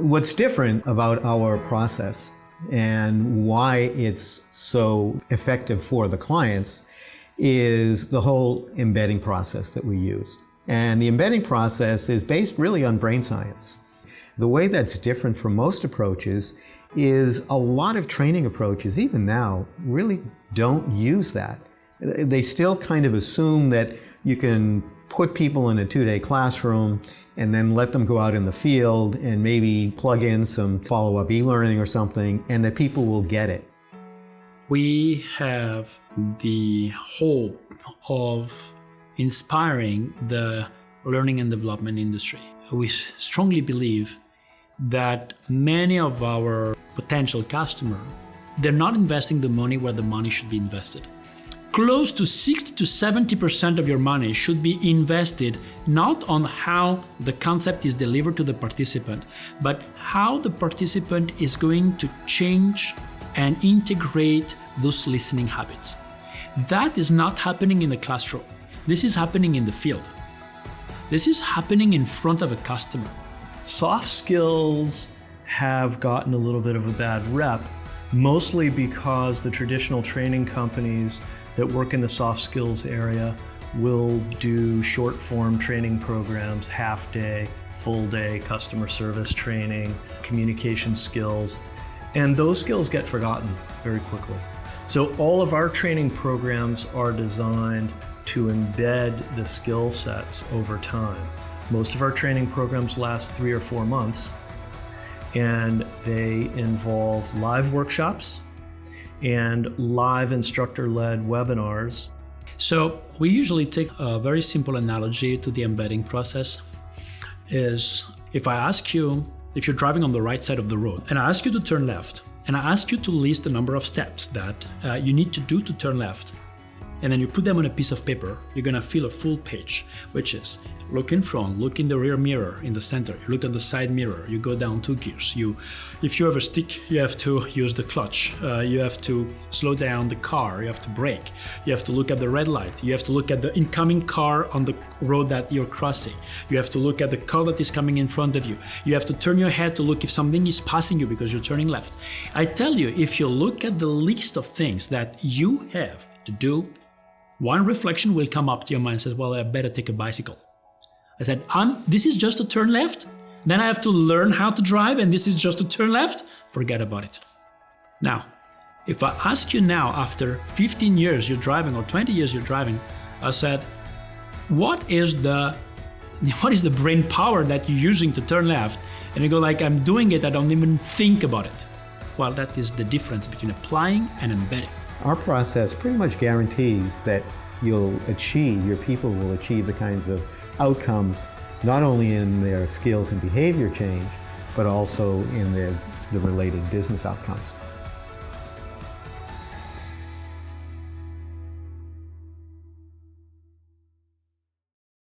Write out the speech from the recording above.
What's different about our process and why it's so effective for the clients is the whole embedding process that we use. And the embedding process is based really on brain science. The way that's different from most approaches is a lot of training approaches, even now, really don't use that. They still kind of assume that you can put people in a 2-day classroom and then let them go out in the field and maybe plug in some follow-up e-learning or something, and that people will get it. We have the hope of inspiring the learning and development industry. We strongly believe that many of our potential customers, they're not investing the money where the money should be invested. Close to 60 to 70% of your money should be invested not on how the concept is delivered to the participant, but how the participant is going to change and integrate those listening habits. That is not happening in the classroom. This is happening in the field. This is happening in front of a customer. Soft skills have gotten a little bit of a bad rep, mostly because the traditional training companies that work in the soft skills area will do short form training programs, half day, full day, customer service training, communication skills, and those skills get forgotten very quickly. So all of our training programs are designed to embed the skill sets over time. Most of our training programs last 3 or 4 months, and they involve live workshops and live instructor-led webinars. So we usually take a very simple analogy to the embedding process. Is if I ask you, if you're driving on the right side of the road, and I ask you to turn left, and I ask you to list the number of steps that you need to do to turn left, and then you put them on a piece of paper, you're gonna fill a full page, which is look in front, look in the rear mirror in the center, you look at the side mirror, you go down 2 gears. If you have a stick, you have to use the clutch, you have to slow down the car, you have to brake, you have to look at the red light, you have to look at the incoming car on the road that you're crossing, you have to look at the car that is coming in front of you, you have to turn your head to look if something is passing you because you're turning left. I tell you, if you look at the list of things that you have to do, one reflection will come up to your mind and says, well, I better take a bicycle. I said, this is just a turn left? Then I have to learn how to drive and this is just a turn left? Forget about it. Now, if I ask you now, after 15 years you're driving or 20 years you're driving, I said, what is the brain power that you're using to turn left? And you go like, I'm doing it, I don't even think about it. Well, that is the difference between applying and embedding. Our process pretty much guarantees that your people will achieve the kinds of outcomes, not only in their skills and behavior change, but also in the related business outcomes.